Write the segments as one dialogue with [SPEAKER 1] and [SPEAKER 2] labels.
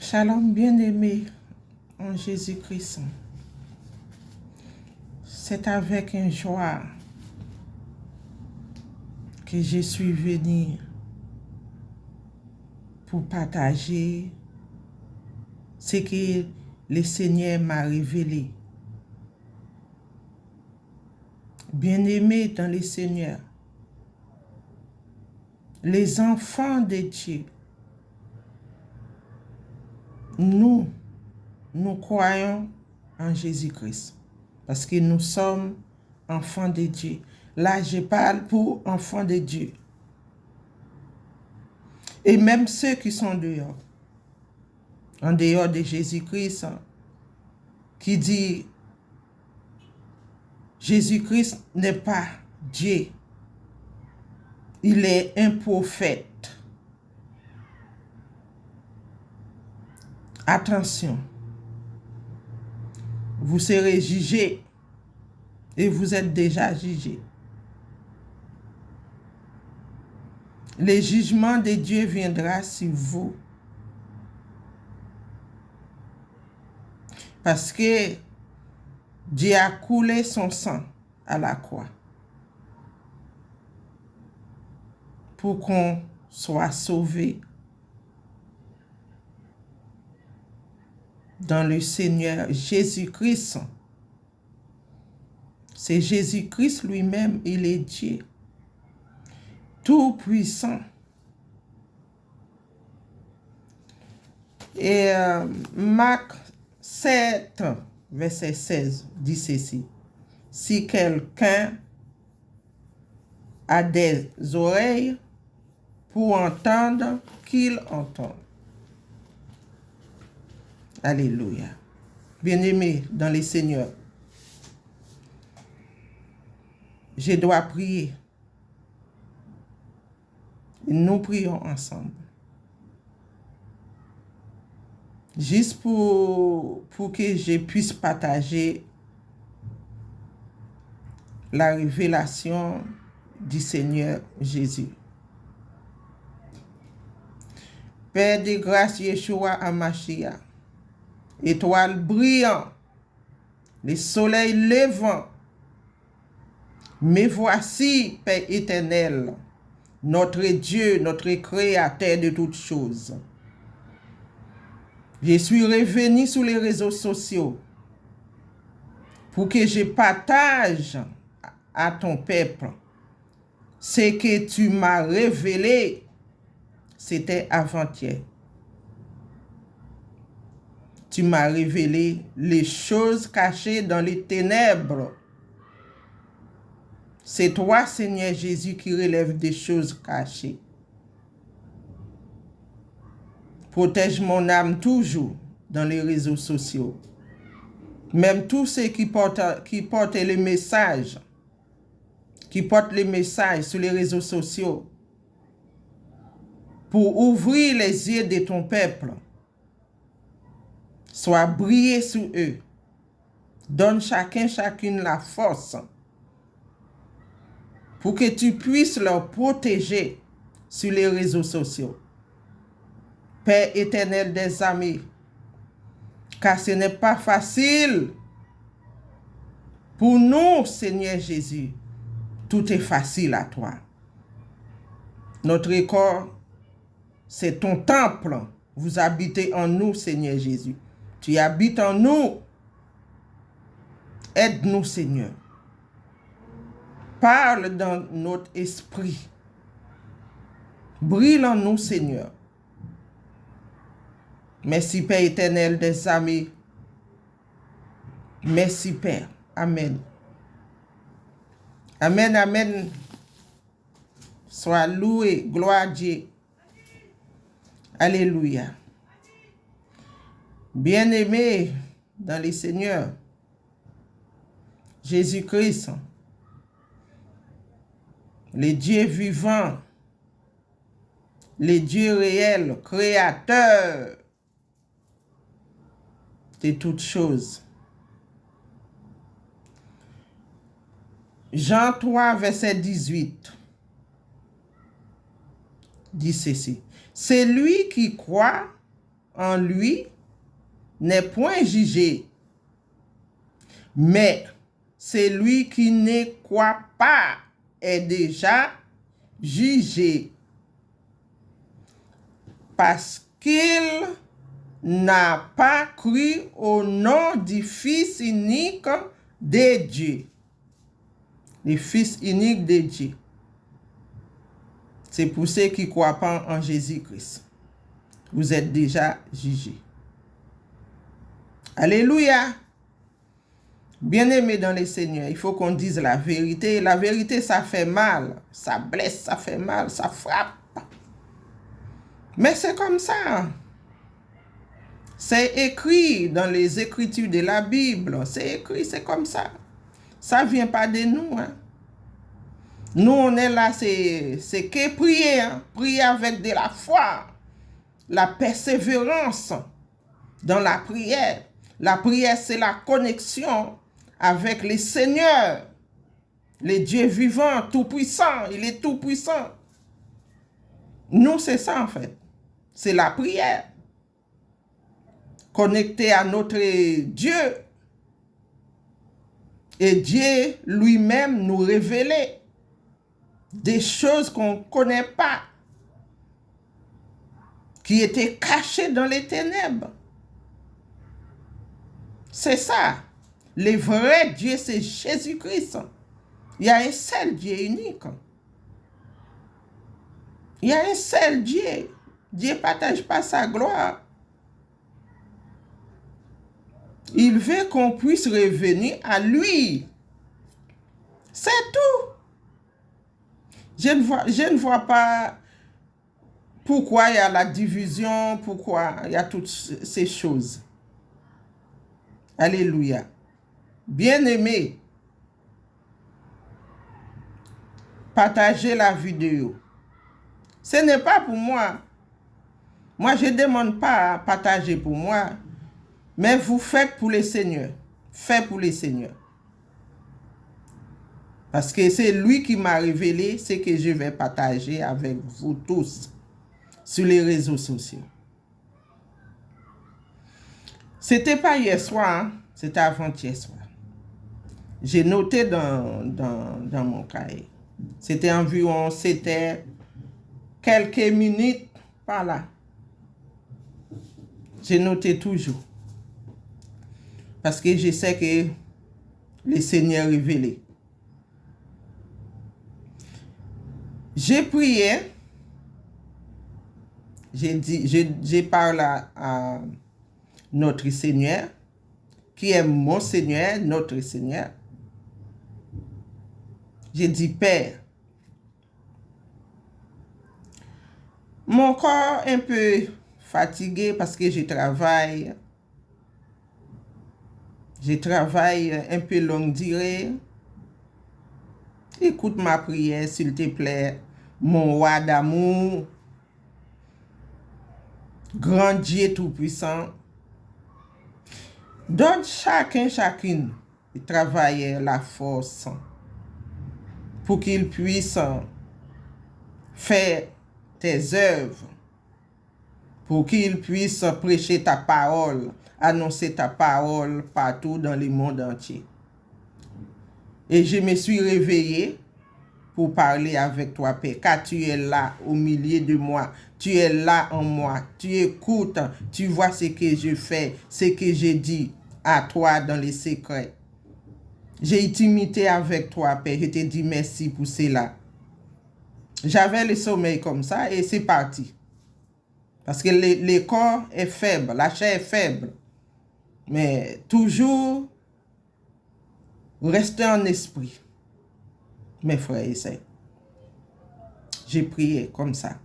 [SPEAKER 1] Shalom bien-aimé en Jésus-Christ. C'est avec une joie que je suis venu pour partager ce que le Seigneur m'a révélé. Bien-aimés dans le Seigneur, les enfants de Dieu, nous croyons en Jésus-Christ parce que nous sommes enfants de Dieu. Là, je parle pour enfants de Dieu. Et même ceux qui sont dehors, en dehors de Jésus-Christ, qui dit Jésus-Christ n'est pas Dieu, il est un prophète. Attention, vous serez jugés et vous êtes déjà jugés. Le jugement de Dieu viendra sur vous. Parce que Dieu a coulé son sang à la croix pour qu'on soit sauvé dans le Seigneur Jésus-Christ. C'est Jésus-Christ lui-même, il est Dieu, tout-puissant. Et Marc 7, verset 16, dit ceci. Si quelqu'un a des oreilles pour entendre, qu'il entende. Alléluia. Bien-aimés dans le Seigneur, je dois prier. Nous prions ensemble. Juste pour que je puisse partager la révélation du Seigneur Jésus. Père de grâce, Yeshua Hamashiach, étoile brillant, le soleil levant, mais voici, Père éternel, notre Dieu, notre Créateur de toutes choses. Je suis revenu sur les réseaux sociaux pour que je partage à ton peuple ce que tu m'as révélé. C'était avant-hier. Tu m'as révélé les choses cachées dans les ténèbres. C'est toi, Seigneur Jésus, qui relève des choses cachées. Protège mon âme toujours dans les réseaux sociaux. Même tous ceux qui portent les messages, sur les réseaux sociaux pour ouvrir les yeux de ton peuple. Sois brillé sur eux. Donne chacune la force pour que tu puisses leur protéger sur les réseaux sociaux. Père éternel des amis, car ce n'est pas facile pour nous, Seigneur Jésus. Tout est facile à toi. Notre corps, c'est ton temple. Vous habitez en nous, Seigneur Jésus. Tu habites en nous. Aide-nous, Seigneur. Parle dans notre esprit. Brille en nous, Seigneur. Merci, Père éternel des amis. Merci, Père. Amen. Amen, amen. Sois loué, gloire à Dieu. Alléluia. Bien-aimés dans le Seigneur, Jésus-Christ, le Dieu vivant, le Dieu réel, créateur de toutes choses. Jean 3, verset 18, dit ceci. C'est lui qui croit en lui n'est point jugé, mais celui qui ne croit pas est déjà jugé, parce qu'il n'a pas cru au nom du Fils unique de Dieu. Le Fils unique de Dieu. C'est pour ceux qui ne croient pas en Jésus-Christ. Vous êtes déjà jugés. Alléluia. Bien-aimés dans le Seigneur, il faut qu'on dise la vérité. La vérité, ça fait mal. Ça blesse, ça fait mal, ça frappe. Mais c'est comme ça. C'est écrit dans les Écritures de la Bible. C'est écrit, c'est comme ça. Ça ne vient pas de nous. Hein. Nous, on est là, c'est que prier. Hein. Prier avec de la foi. La persévérance dans la prière. La prière, c'est la connexion avec le Seigneur. Le Dieu vivant, tout-puissant. Il est tout-puissant. Nous, c'est ça en fait. C'est la prière. Connecté à notre Dieu. Et Dieu lui-même nous révélait des choses qu'on ne connaît pas, qui étaient cachées dans les ténèbres. C'est ça. Le vrai Dieu, c'est Jésus-Christ. Il y a un seul Dieu unique. Il y a un seul Dieu. Dieu ne partage pas sa gloire. Il veut qu'on puisse revenir à lui. C'est tout. Je ne vois pas pourquoi il y a la division, pourquoi il y a toutes ces choses. Alléluia. Bien-aimé, partagez la vidéo. Ce n'est pas pour moi. Moi, je ne demande pas à partager pour moi, mais vous faites pour le Seigneur. Faites pour le Seigneur. Parce que c'est lui qui m'a révélé ce que je vais partager avec vous tous sur les réseaux sociaux. C'était pas hier soir, hein? C'était avant-hier soir. J'ai noté dans mon cahier. C'était environ, c'était quelques minutes par là. J'ai noté toujours. Parce que je sais que le Seigneur est révélé. J'ai prié. J'ai parlé à notre Seigneur, qui est mon Seigneur, notre Seigneur. J'ai dit, Père, mon corps un peu fatigué parce que je travaille. Je travaille un peu longue durée. Écoute ma prière, s'il te plaît, mon roi d'amour, grand Dieu tout-puissant. Donne chacune de travailler la force pour qu'il puisse faire tes œuvres, pour qu'il puisse prêcher ta parole, annoncer ta parole partout dans le monde entier. Et je me suis réveillé pour parler avec toi, Père, car tu es là au milieu de moi, tu es là en moi, tu écoutes, tu vois ce que je fais, ce que je dis à toi dans les secrets. J'ai intimité avec toi, Père, je te dis merci pour cela. J'avais le sommeil comme ça et c'est parti. Parce que le corps est faible, la chair est faible. Mais toujours rester en esprit. Mes frères et sœurs. J'ai prié comme ça.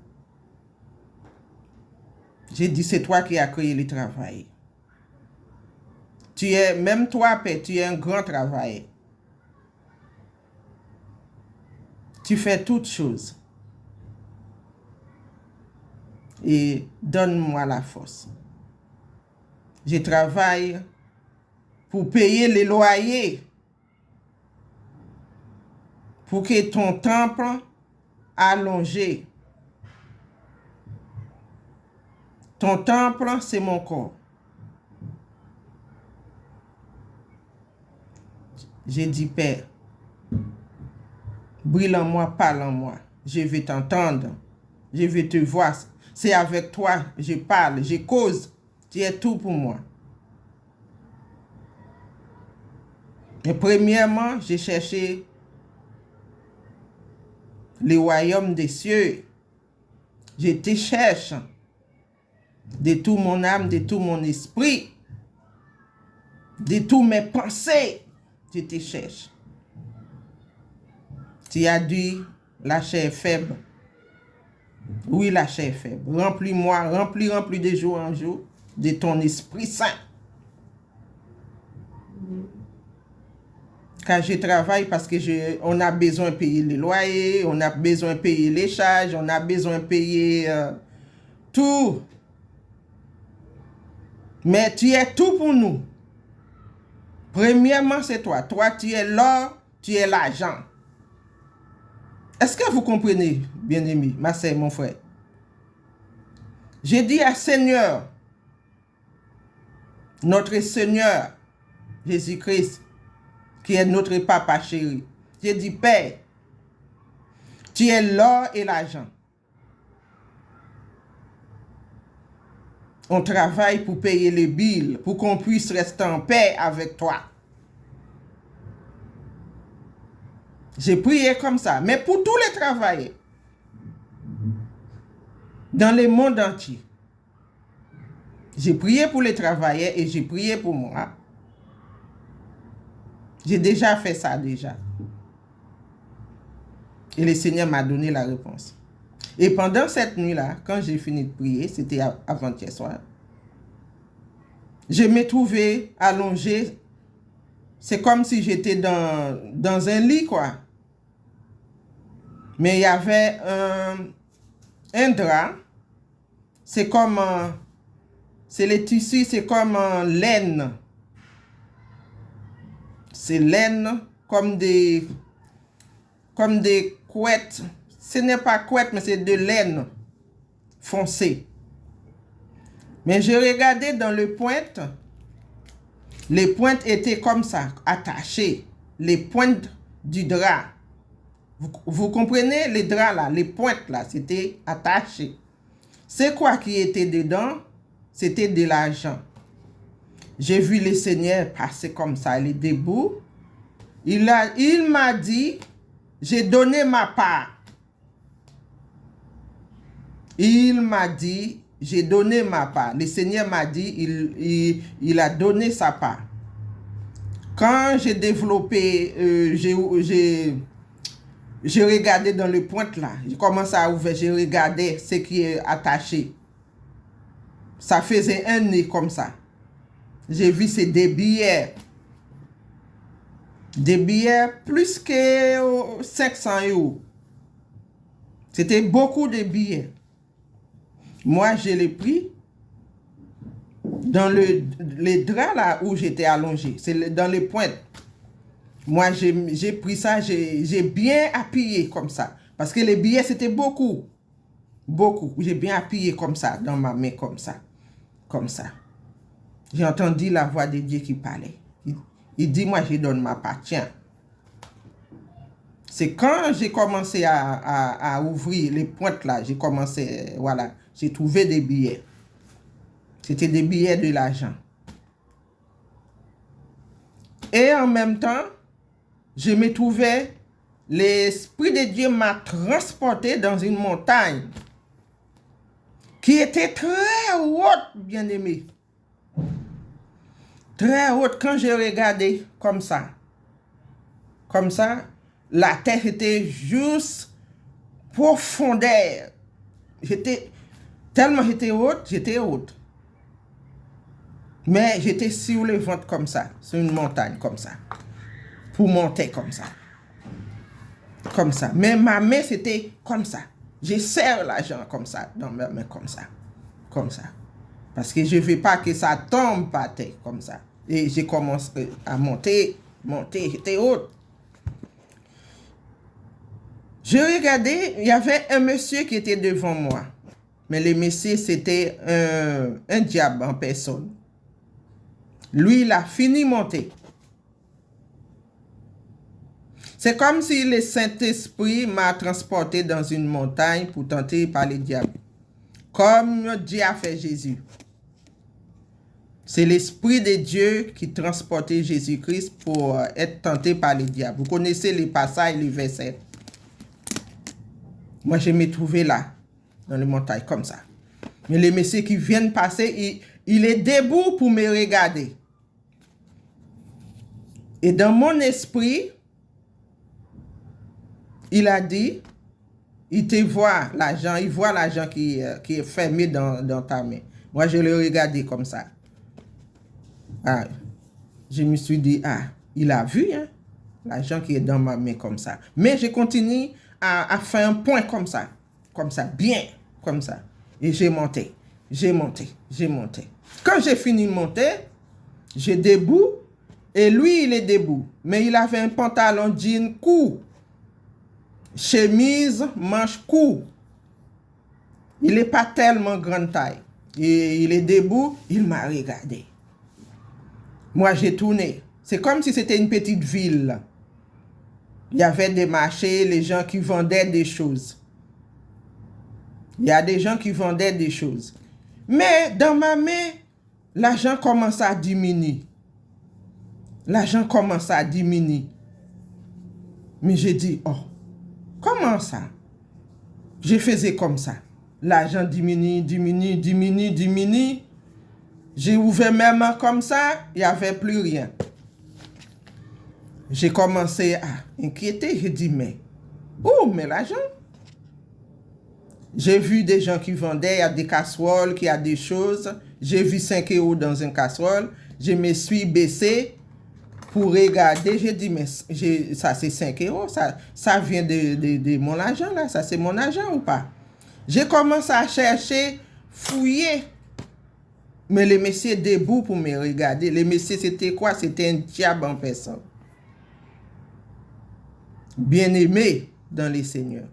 [SPEAKER 1] J'ai dit, c'est toi qui as créé le travail. Même toi, Père, tu es un grand travailleur. Tu fais toutes choses. Et donne-moi la force. Je travaille pour payer les loyers. Pour que ton temple allongé Ton temple, c'est mon corps. J'ai dit, Père, brille en moi, parle en moi. Je vais t'entendre. Je vais te voir. C'est avec toi, je parle, je cause. Tu es tout pour moi. Mais premièrement, j'ai cherché le royaume des cieux. Je te cherche de toute mon âme, de tout mon esprit, de toutes mes pensées. Je te cherche. Tu as dit, la chair est faible. Oui, la chair est faible. Remplis-moi, remplis de jour en jour de ton Esprit Saint. Car je travaille parce que on a besoin de payer les loyers, on a besoin de payer les charges, on a besoin de payer tout. Mais tu es tout pour nous. Premièrement, c'est toi. Toi, tu es l'or, tu es l'argent. Est-ce que vous comprenez, bien-aimé, ma sœur, mon frère? J'ai dit à Seigneur, notre Seigneur, Jésus-Christ, qui est notre papa chéri. J'ai dit, Père, tu es l'or et l'argent. On travaille pour payer les billes, pour qu'on puisse rester en paix avec toi. J'ai prié comme ça, mais pour tous les travailleurs, dans le monde entier. J'ai prié pour les travailleurs et j'ai prié pour moi. J'ai déjà fait ça déjà. Et le Seigneur m'a donné la réponse. Et pendant cette nuit-là, quand j'ai fini de prier, c'était avant-hier soir, je me trouvais allongé. C'est comme si j'étais dans un lit, quoi. Mais il y avait un drap. C'est comme... c'est les tissus, c'est comme laine. C'est laine, comme des couettes. Ce n'est pas couette, mais c'est de laine foncée. Mais je regardais dans le pointe. Les pointes étaient comme ça, attachées. Les pointes du drap. Vous comprenez les draps là, les pointes là, c'était attaché. C'est quoi qui était dedans? C'était de l'argent. J'ai vu le Seigneur passer comme ça, il est debout. Il m'a dit, j'ai donné ma part. Il m'a dit, j'ai donné ma part. Le Seigneur m'a dit, il a donné sa part. Quand j'ai développé, j'ai regardé dans le pointe là. J'ai commencé à ouvrir, j'ai regardé ce qui est attaché. Ça faisait un nez comme ça. J'ai vu c'est des billets. Des billets plus que 500 €. C'était beaucoup de billets. Moi, je l'ai pris dans les draps là où j'étais allongé. C'est dans les pointes. Moi, j'ai pris ça, j'ai bien appuyé comme ça. Parce que les billets, c'était beaucoup. Beaucoup. J'ai bien appuyé comme ça, dans ma main, comme ça. Comme ça. J'ai entendu la voix de Dieu qui parlait. Il dit, moi, je donne ma part. Tiens. C'est quand j'ai commencé à ouvrir les pointes là, j'ai commencé, voilà, j'ai trouvé des billets. C'était des billets de l'argent. Et en même temps, je me trouvais, l'Esprit de Dieu m'a transporté dans une montagne qui était très haute, bien-aimé. Très haute. Quand j'ai regardé comme ça, la terre était juste profondeur. Tellement j'étais haute. Mais j'étais sur le ventre comme ça, sur une montagne comme ça. Pour monter comme ça. Comme ça. Mais ma main, c'était comme ça. Je serre l'argent comme ça, dans ma main comme ça. Comme ça. Parce que je ne veux pas que ça tombe par terre comme ça. Et j'ai commencé à monter, j'étais haute. Je regardais, il y avait un monsieur qui était devant moi. mais le Messie, c'était un diable en personne. Lui, il a fini monter. C'est comme si le Saint-Esprit m'a transporté dans une montagne pour tenter par le diable. Comme Dieu a fait Jésus. C'est l'Esprit de Dieu qui transportait Jésus-Christ pour être tenté par le diable. Vous connaissez les passages, les versets. Moi, je me trouvais là, dans les montagnes, comme ça. Mais les messieurs qui viennent passer, il est debout pour me regarder. Et dans mon esprit, il a dit, il te voit l'argent, il voit l'argent qui est fermé dans ta main. Moi, je le regardais comme ça. Ah, je me suis dit, ah, il a vu, hein, l'argent qui est dans ma main comme ça. Mais je continue à faire un point comme ça, bien, comme ça. Et j'ai monté. Quand j'ai fini de monter, j'ai debout, et lui, il est debout. Mais il avait un pantalon jean court, chemise, manche court. Il n'est pas tellement grande taille. Et il est debout, il m'a regardé. Moi, j'ai tourné. C'est comme si c'était une petite ville. Il y avait des marchés, les gens qui vendaient des choses. Il y a des gens qui vendaient des choses. Mais dans ma main, l'argent commence à diminuer. Mais j'ai dit, oh, comment ça? Je faisais comme ça. L'argent diminue. J'ai ouvert mes mains comme ça, il n'y avait plus rien. J'ai commencé à inquiéter. J'ai dit, mais l'argent? J'ai vu des gens qui vendaient, il y a des casseroles, qui a des choses. J'ai vu 5 € dans une casserole. Je me suis baissé pour regarder. J'ai dit, mais ça c'est 5 €. Ça vient de mon argent là. Ça c'est mon argent ou pas? J'ai commencé à chercher, fouiller. Mais le monsieur debout pour me regarder. Le monsieur, c'était quoi? C'était un diable en personne. Bien-aimé dans les seigneurs.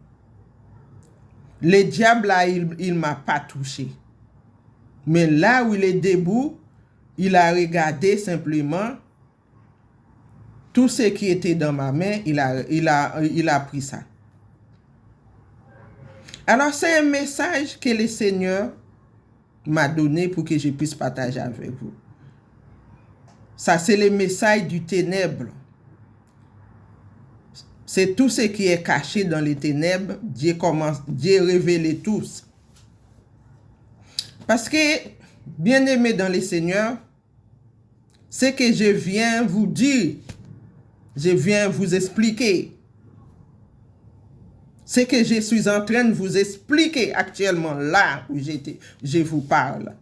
[SPEAKER 1] Le diable, là, il ne m'a pas touché. Mais là où il est debout, il a regardé simplement tout ce qui était dans ma main, il a pris ça. Alors, c'est un message que le Seigneur m'a donné pour que je puisse partager avec vous. Ça, c'est le message du ténèbre. C'est tout ce qui est caché dans les ténèbres. Dieu révèle tous. Parce que, bien-aimés dans le Seigneur, ce que je viens vous dire, je viens vous expliquer. Ce que je suis en train de vous expliquer actuellement, là où je vous parle.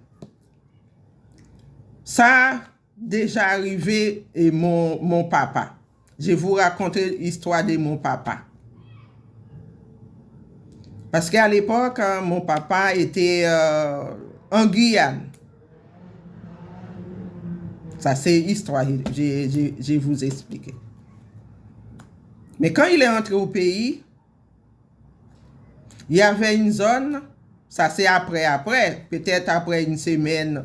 [SPEAKER 1] Ça a déjà arrivé et mon papa. Je vais vous raconter l'histoire de mon papa. Parce qu'à l'époque, mon papa était en Guyane. Ça, c'est l'histoire, je vais vous expliquer. Mais quand il est entré au pays, il y avait une zone, ça c'est après, peut-être après une semaine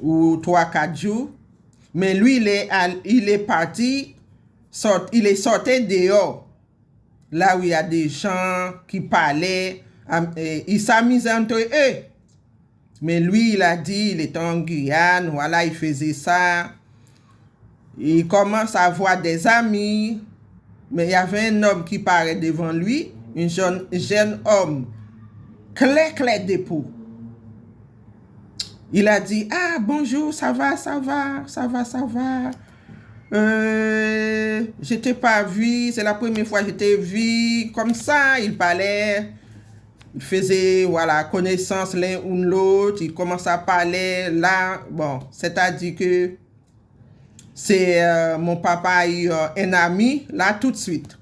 [SPEAKER 1] ou 3-4 jours. Mais lui, il est parti, il est sorti dehors, là où il y a des gens qui parlaient, il s'amusait entre eux. Mais lui, il a dit, il était en Guyane, voilà, il faisait ça. Il commence à avoir des amis, mais il y avait un homme qui paraît devant lui, un jeune homme, clair de peau. Il a dit, ah, bonjour, ça va. Je t'ai pas vu, c'est la première fois que je t'ai vu. Comme ça, il parlait, il faisait, voilà, connaissance l'un ou l'autre, il commence à parler, là, bon, c'est-à-dire que mon papa a eu un ami, là, tout de suite.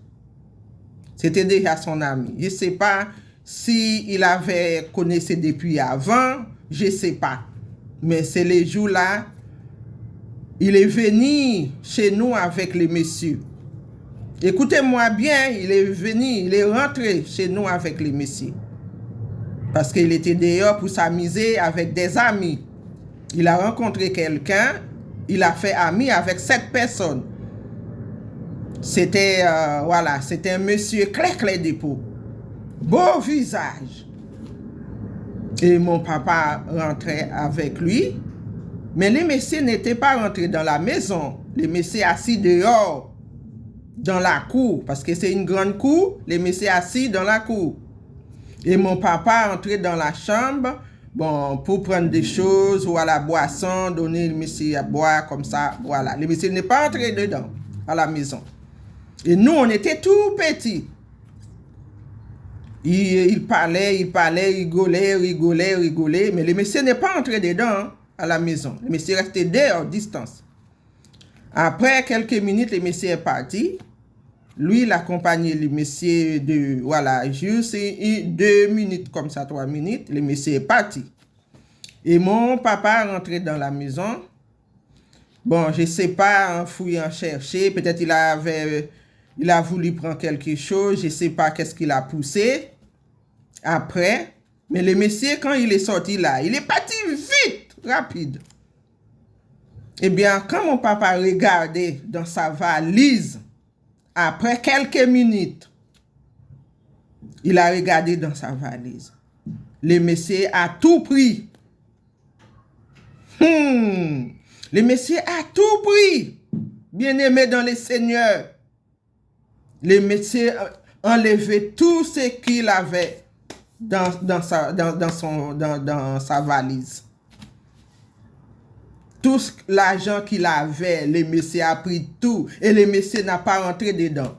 [SPEAKER 1] C'était déjà son ami. Je ne sais pas s'il avait connaissé depuis avant, je ne sais pas. Mais c'est les jours-là, il est venu chez nous avec les messieurs. Écoutez-moi bien, il est rentré chez nous avec les messieurs. Parce qu'il était dehors pour s'amuser avec des amis. Il a rencontré quelqu'un, il a fait ami avec cette personne. C'était, voilà, c'était un monsieur clair de peau. Beau visage. Et mon papa rentrait avec lui. Mais les messieurs n'étaient pas rentrés dans la maison. Les messieurs assis dehors, dans la cour. Parce que c'est une grande cour, les messieurs assis dans la cour. Et mon papa entrait dans la chambre, bon, pour prendre des choses ou à la boisson, donner le monsieur à boire comme ça, voilà. Le monsieur n'est pas entré dedans, à la maison. Et nous, on était tout petits. Il parlait, rigolait, mais le monsieur n'est pas entré dedans, hein, à la maison. Le monsieur restait dehors, distance. Après quelques minutes, le monsieur est parti. Lui, il accompagnait le monsieur de, voilà, juste 2 minutes comme ça, 3 minutes, le monsieur est parti. Et mon papa est rentré dans la maison. Bon, je ne sais pas, en fouillant, chercher, peut-être il a voulu prendre quelque chose, je ne sais pas qu'est-ce qu'il a poussé. Après, mais le monsieur, quand il est sorti là, il est parti vite, rapide. Eh bien, quand mon papa regardait dans sa valise, après quelques minutes, il a regardé dans sa valise. Le monsieur a tout pris. Le monsieur a tout pris. Bien-aimé dans le Seigneur. Le monsieur a enlevé tout ce qu'il avait dans sa valise. Tout l'argent qu'il avait, le monsieur a pris tout et le monsieur n'a pas rentré dedans.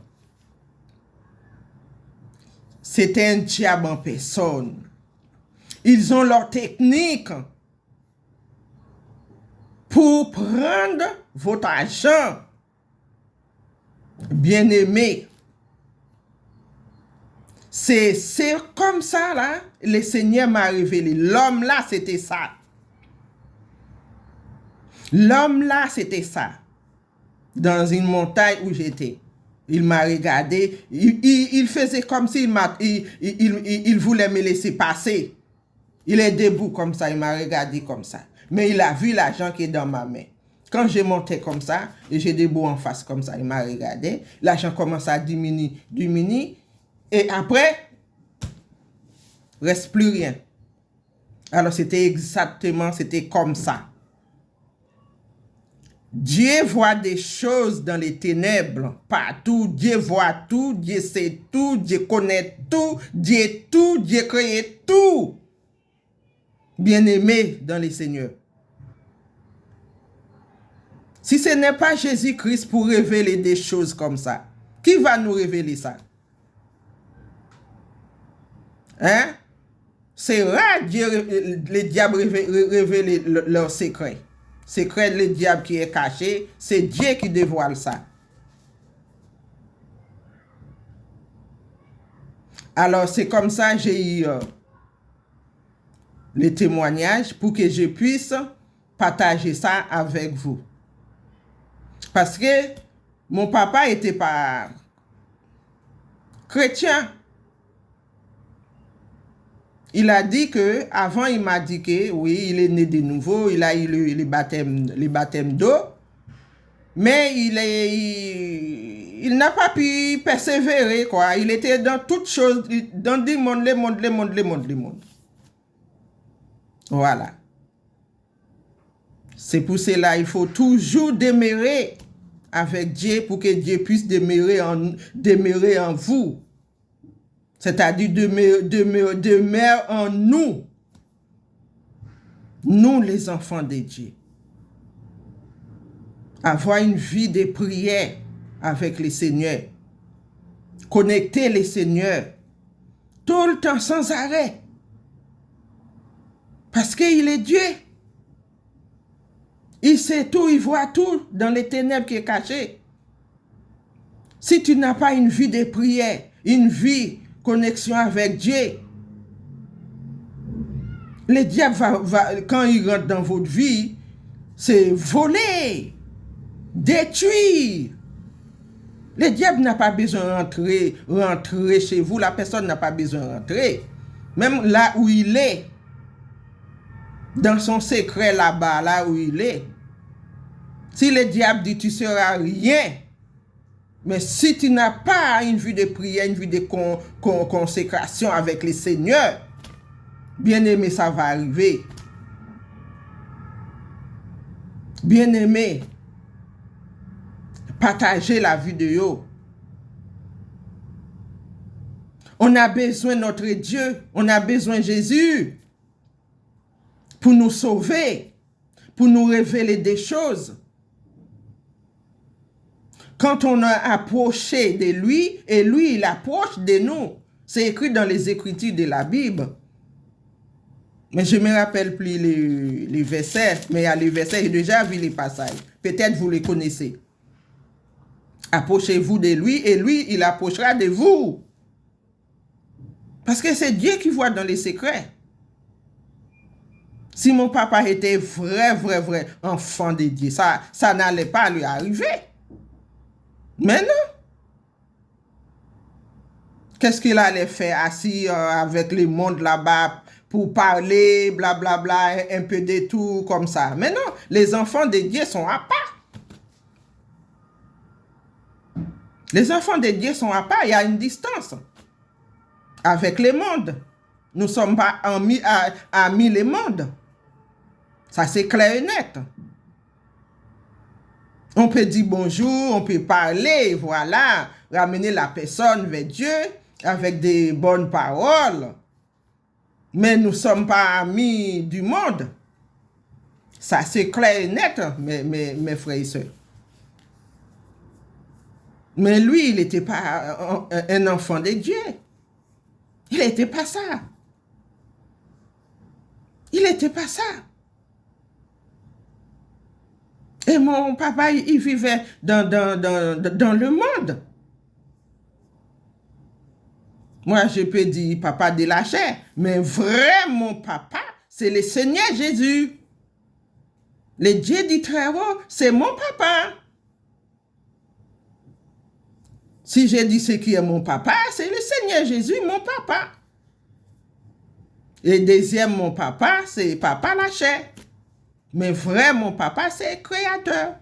[SPEAKER 1] C'était un diable en personne. Ils ont leur technique pour prendre votre argent. Bien-aimé. C'est comme ça, là, le Seigneur m'a révélé. L'homme là, c'était ça. L'homme là, c'était ça. Dans une montagne où j'étais. Il m'a regardé. Il faisait comme s'il il voulait me laisser passer. Il est debout comme ça. Il m'a regardé comme ça. Mais il a vu l'argent qui est dans ma main. Quand je montais comme ça, et j'ai debout en face comme ça, il m'a regardé. L'argent commence à diminuer. Et après, reste plus rien. Alors c'était comme ça. Dieu voit des choses dans les ténèbres, partout. Dieu voit tout, Dieu sait tout, Dieu connaît tout, Dieu crée tout. Bien-aimé dans les Seigneurs. Si ce n'est pas Jésus-Christ pour révéler des choses comme ça, qui va nous révéler ça? Hein? C'est rare les diables révéler leurs secrets. Secret, le diable qui est caché, c'est Dieu qui dévoile ça. Alors, c'est comme ça j'ai eu les témoignages pour que je puisse partager ça avec vous. Parce que mon papa n'était pas chrétien. Il a dit que, avant il m'a dit que, oui, il est né de nouveau, il a eu les baptêmes d'eau, mais il n'a pas pu persévérer, quoi. Il était dans toutes choses, dans le monde. Voilà. C'est pour cela, il faut toujours demeurer avec Dieu pour que Dieu puisse demeurer en vous. C'est-à-dire demeure en nous. Nous, les enfants de Dieu. Avoir une vie de prière avec le Seigneur. Connecter le Seigneur. Tout le temps, sans arrêt. Parce qu'il est Dieu. Il sait tout, il voit tout dans les ténèbres qui est caché. Si tu n'as pas une vie de prière, une vie connexion avec Dieu, le diable va, quand il rentre dans votre vie, c'est voler, détruire. Le diable n'a pas besoin de rentrer chez vous, la personne n'a pas besoin de rentrer. Même là où il est, dans son secret là-bas, là où il est, si le diable dit tu seras rien, mais si tu n'as pas une vie de prière, une vie de consécration avec le Seigneur, bien aimé, ça va arriver. Bien aimé, partagez la vidéo. On a besoin de notre Dieu, on a besoin de Jésus pour nous sauver, pour nous révéler des choses. Quand on a approché de lui, et lui, il approche de nous. C'est écrit dans les Écritures de la Bible. Mais je ne me rappelle plus les versets, mais il y a les versets, j'ai déjà vu les passages. Peut-être vous les connaissez. Approchez-vous de lui, et lui, il approchera de vous. Parce que c'est Dieu qui voit dans les secrets. Si mon papa était vrai enfant de Dieu, ça n'allait pas lui arriver. Mais non. Qu'est-ce qu'il allait faire assis avec le monde là-bas pour parler, blablabla, un peu de tout comme ça? Mais non, les enfants de Dieu sont à part. Les enfants de Dieu sont à part, il y a une distance avec le monde. Nous ne sommes pas amis le monde. Ça, c'est clair et net. On peut dire bonjour, on peut parler, voilà, ramener la personne vers Dieu avec des bonnes paroles. Mais nous ne sommes pas amis du monde. Ça, c'est clair et net, mes frères et sœurs. Mais lui, il n'était pas un enfant de Dieu. Il n'était pas ça. Il n'était pas ça. Et mon papa, il vivait dans le monde. Moi, je peux dire papa de la chair, mais vraiment papa, c'est le Seigneur Jésus. Le Dieu du Très-Haut, c'est mon papa. Si je dis ce qui est mon papa, c'est le Seigneur Jésus, mon papa. Et deuxième, mon papa, c'est papa la chair. Mais vrai, mon papa, c'est créateur.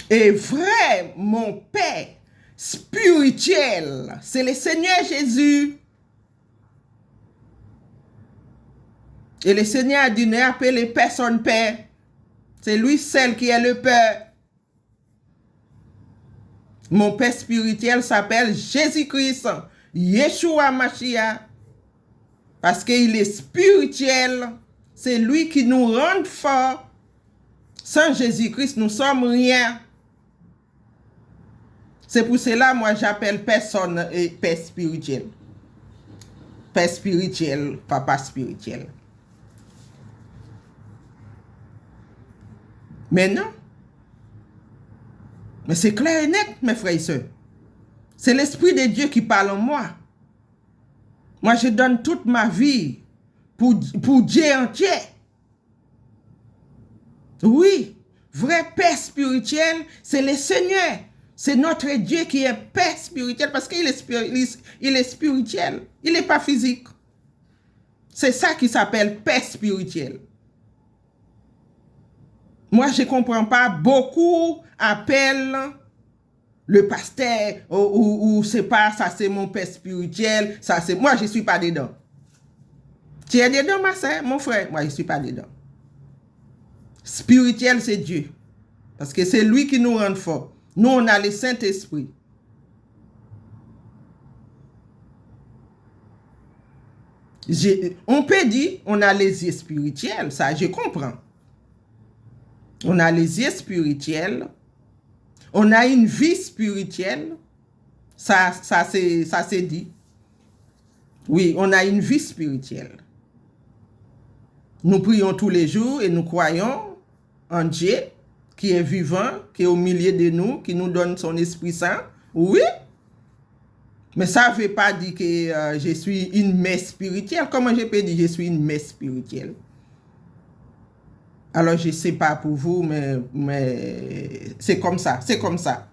[SPEAKER 1] Et vrai, mon Père spirituel, c'est le Seigneur Jésus. Et le Seigneur a dit, ne appelez personne Père. C'est lui seul qui est le Père. Mon Père spirituel s'appelle Jésus-Christ, Yeshua Mashiach. Parce qu'il est spirituel. C'est lui qui nous rend forts. Sans Jésus-Christ, nous ne sommes rien. C'est pour cela, moi, j'appelle personne Père spirituel. Père spirituel, papa spirituel. Mais non. Mais c'est clair et net, mes frères et sœurs. C'est l'Esprit de Dieu qui parle en moi. Moi, je donne toute ma vie pour Dieu entier. Oui, vrai Père spirituel, c'est le Seigneur. C'est notre Dieu qui est Père spirituel parce qu'il est spirituel. Il n'est pas physique. C'est ça qui s'appelle Père spirituel. Moi, je ne comprends pas. Beaucoup appellent le pasteur ou c'est pas ça, c'est mon Père spirituel. Ça, c'est moi, je ne suis pas dedans. Tu es dedans, ma soeur, mon frère? Moi, je ne suis pas dedans. Spirituel, c'est Dieu. Parce que c'est lui qui nous rend forts. Nous, on a le Saint-Esprit. On peut dire, on a les yeux spirituels. Ça, je comprends. On a les yeux spirituels. On a une vie spirituelle. Ça c'est dit. Oui, on a une vie spirituelle. Nous prions tous les jours et nous croyons en Dieu qui est vivant, qui est au milieu de nous, qui nous donne son Esprit Saint. Oui. Mais ça ne veut pas dire que je suis une mère spirituelle. Comment je peux dire que je suis une mère spirituelle? Alors, je ne sais pas pour vous, mais c'est comme ça. C'est comme ça.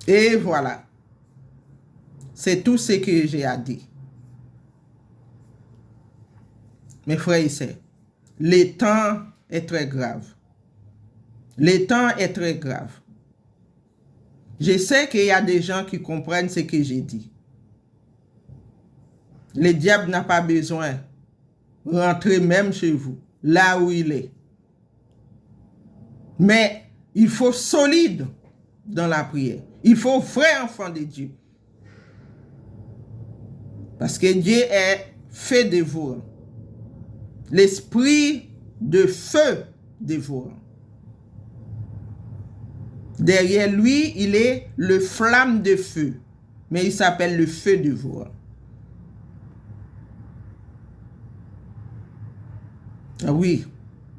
[SPEAKER 1] Et voilà. C'est tout ce que j'ai à dire. Mes frères et sœurs, le temps est très grave. Le temps est très grave. Je sais qu'il y a des gens qui comprennent ce que j'ai dit. Le diable n'a pas besoin de rentrer même chez vous, là où il est. Mais il faut solide dans la prière. Il faut vrai enfant de Dieu. Parce que Dieu est fait dévorant. L'esprit de feu dévorant. Derrière lui, il est le flamme de feu. Mais il s'appelle le feu dévorant. Ah oui,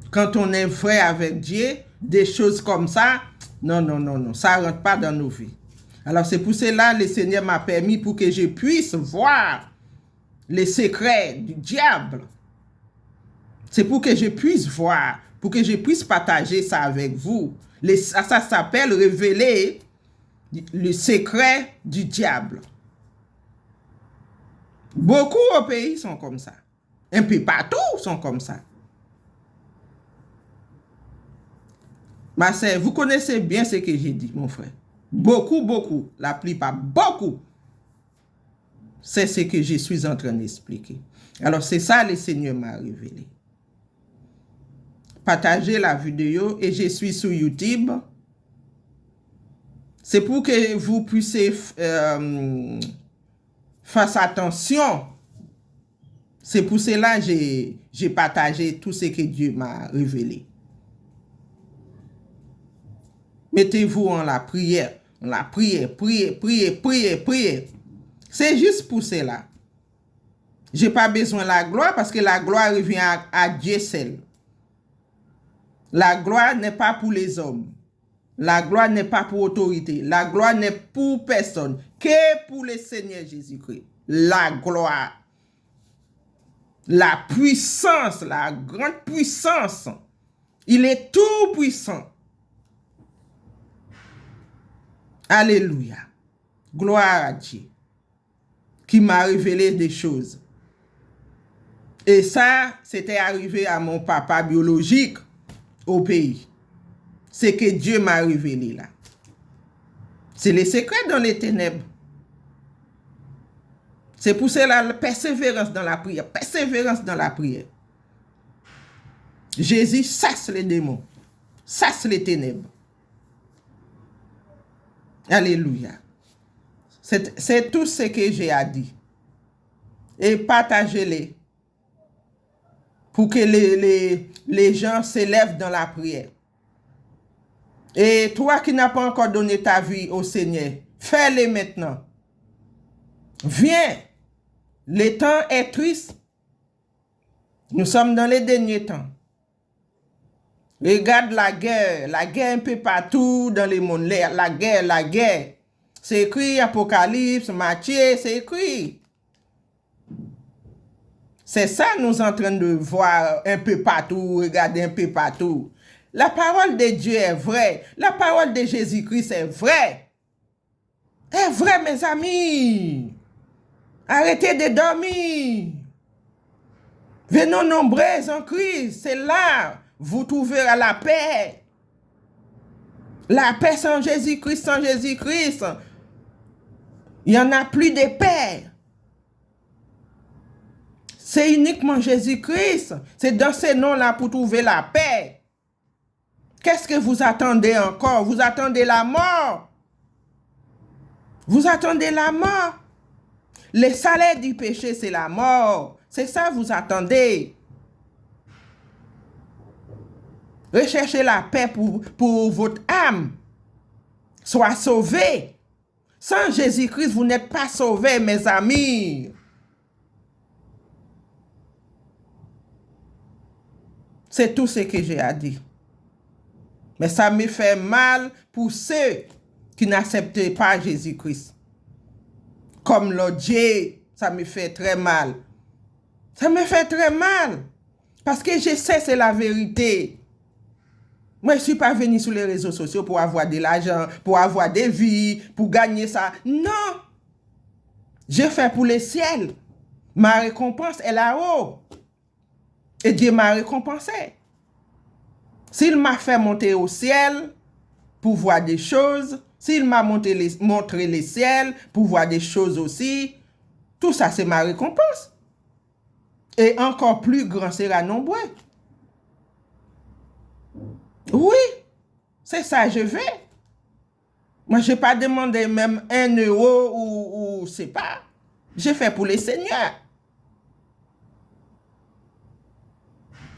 [SPEAKER 1] quand on est vrai avec Dieu, des choses comme ça, non, ça ne rentre pas dans nos vies. Alors c'est pour cela que le Seigneur m'a permis pour que je puisse voir les secrets du diable. C'est pour que je puisse voir, pour que je puisse partager ça avec vous. Ça s'appelle révéler le secret du diable. Beaucoup au pays sont comme ça. Un peu partout sont comme ça. Ma sœur, vous connaissez bien ce que j'ai dit, mon frère. Beaucoup, la plupart, beaucoup. C'est ce que je suis en train d'expliquer. Alors, c'est ça que le Seigneur m'a révélé. Partagez la vidéo et je suis sur YouTube. C'est pour que vous puissiez faire attention. C'est pour cela que j'ai partagé tout ce que Dieu m'a révélé. Mettez-vous en la prière. Priez. C'est juste pour cela. Je n'ai pas besoin de la gloire parce que la gloire revient à Dieu seul. La gloire n'est pas pour les hommes. La gloire n'est pas pour l'autorité. La gloire n'est pour personne. Que pour le Seigneur Jésus-Christ. La gloire. La puissance, la grande puissance. Il est tout puissant. Alléluia. Gloire à Dieu qui m'a révélé des choses. Et ça, c'était arrivé à mon papa biologique au pays. C'est que Dieu m'a révélé là. C'est les secrets dans les ténèbres. C'est pour cela la persévérance dans la prière. Persévérance dans la prière. Jésus chasse les démons. Chasse les ténèbres. Alléluia. C'est tout ce que j'ai à dire. Et partagez-les pour que les gens s'élèvent dans la prière. Et toi qui n'as pas encore donné ta vie au Seigneur, fais-le maintenant. Viens. Le temps est triste. Nous sommes dans les derniers temps. Regarde la guerre un peu partout dans le monde. La guerre. C'est écrit Apocalypse, Matthieu, c'est écrit. C'est ça nous sommes en train de voir un peu partout, regarder un peu partout. La parole de Dieu est vraie. La parole de Jésus-Christ est vraie. Est vraie, mes amis. Arrêtez de dormir. Venons nombreux en Christ. C'est là vous trouverez la paix. La paix sans Jésus-Christ, sans Jésus-Christ. Il n'y en a plus de paix. C'est uniquement Jésus-Christ. C'est dans ce nom-là pour trouver la paix. Qu'est-ce que vous attendez encore? Vous attendez la mort. Vous attendez la mort. Le salaire du péché, c'est la mort. C'est ça vous attendez. Recherchez la paix pour votre âme. Sois sauvé. Sans Jésus-Christ, vous n'êtes pas sauvé, mes amis. C'est tout ce que j'ai à dire. Mais ça me fait mal pour ceux qui n'acceptent pas Jésus-Christ. Comme le Dieu, ça me fait très mal. Ça me fait très mal. Parce que je sais c'est la vérité. Moi, je ne suis pas venu sur les réseaux sociaux pour avoir de l'argent, pour avoir des vies, pour gagner ça. Non. J'ai fait pour le ciel. Ma récompense est là-haut. Et Dieu m'a récompensé. S'il m'a fait monter au ciel pour voir des choses, s'il m'a montré les ciels pour voir des choses aussi, tout ça c'est ma récompense. Et encore plus grand sera nombreux. Oui, c'est ça, je vais. Moi, je n'ai pas demandé même 1 euro ou c'est pas. J'ai fait pour le Seigneur.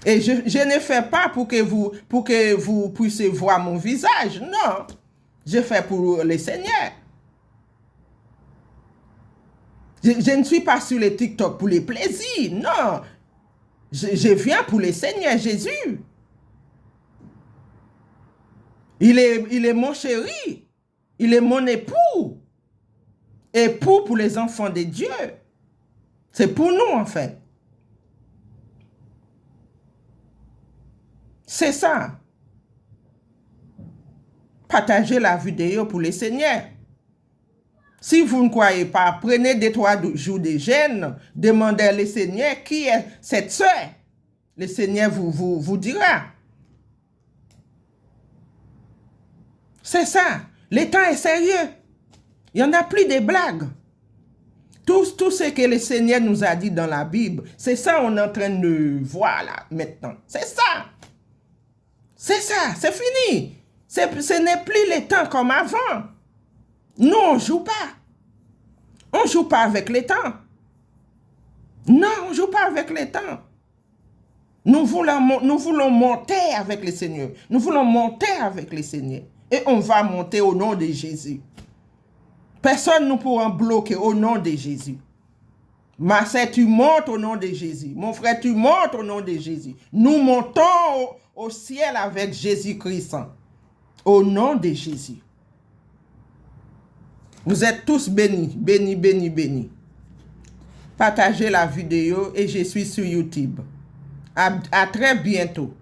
[SPEAKER 1] Et je ne fais pas pour que vous puissiez voir mon visage. Non. Je fais pour le Seigneur. Je ne suis pas sur les TikTok pour les plaisirs. Non. Je viens pour le Seigneur Jésus. Il est mon chéri. Il est mon époux. Époux pour les enfants de Dieu. C'est pour nous, en fait. C'est ça. Partagez la vidéo pour le Seigneur. Si vous ne croyez pas, prenez 2-3 jours de jeûne, demandez au Seigneur qui est cette sœur. Le Seigneur vous dira. C'est ça. Le temps est sérieux. Il n'y en a plus de blagues. Tout ce que le Seigneur nous a dit dans la Bible, c'est ça qu'on est en train de voir là, maintenant. C'est ça. C'est ça. C'est fini. Ce n'est plus le temps comme avant. Nous, on ne joue pas. On ne joue pas avec le temps. Non, on ne joue pas avec le temps. Nous voulons monter avec le Seigneur. Nous voulons monter avec le Seigneur. Et on va monter au nom de Jésus. Personne ne pourra bloquer au nom de Jésus. Ma sœur, tu montes au nom de Jésus. Mon frère, tu montes au nom de Jésus. Nous montons au ciel avec Jésus-Christ. Au nom de Jésus. Vous êtes tous bénis, bénis, bénis, bénis. Partagez la vidéo et je suis sur YouTube. À très bientôt.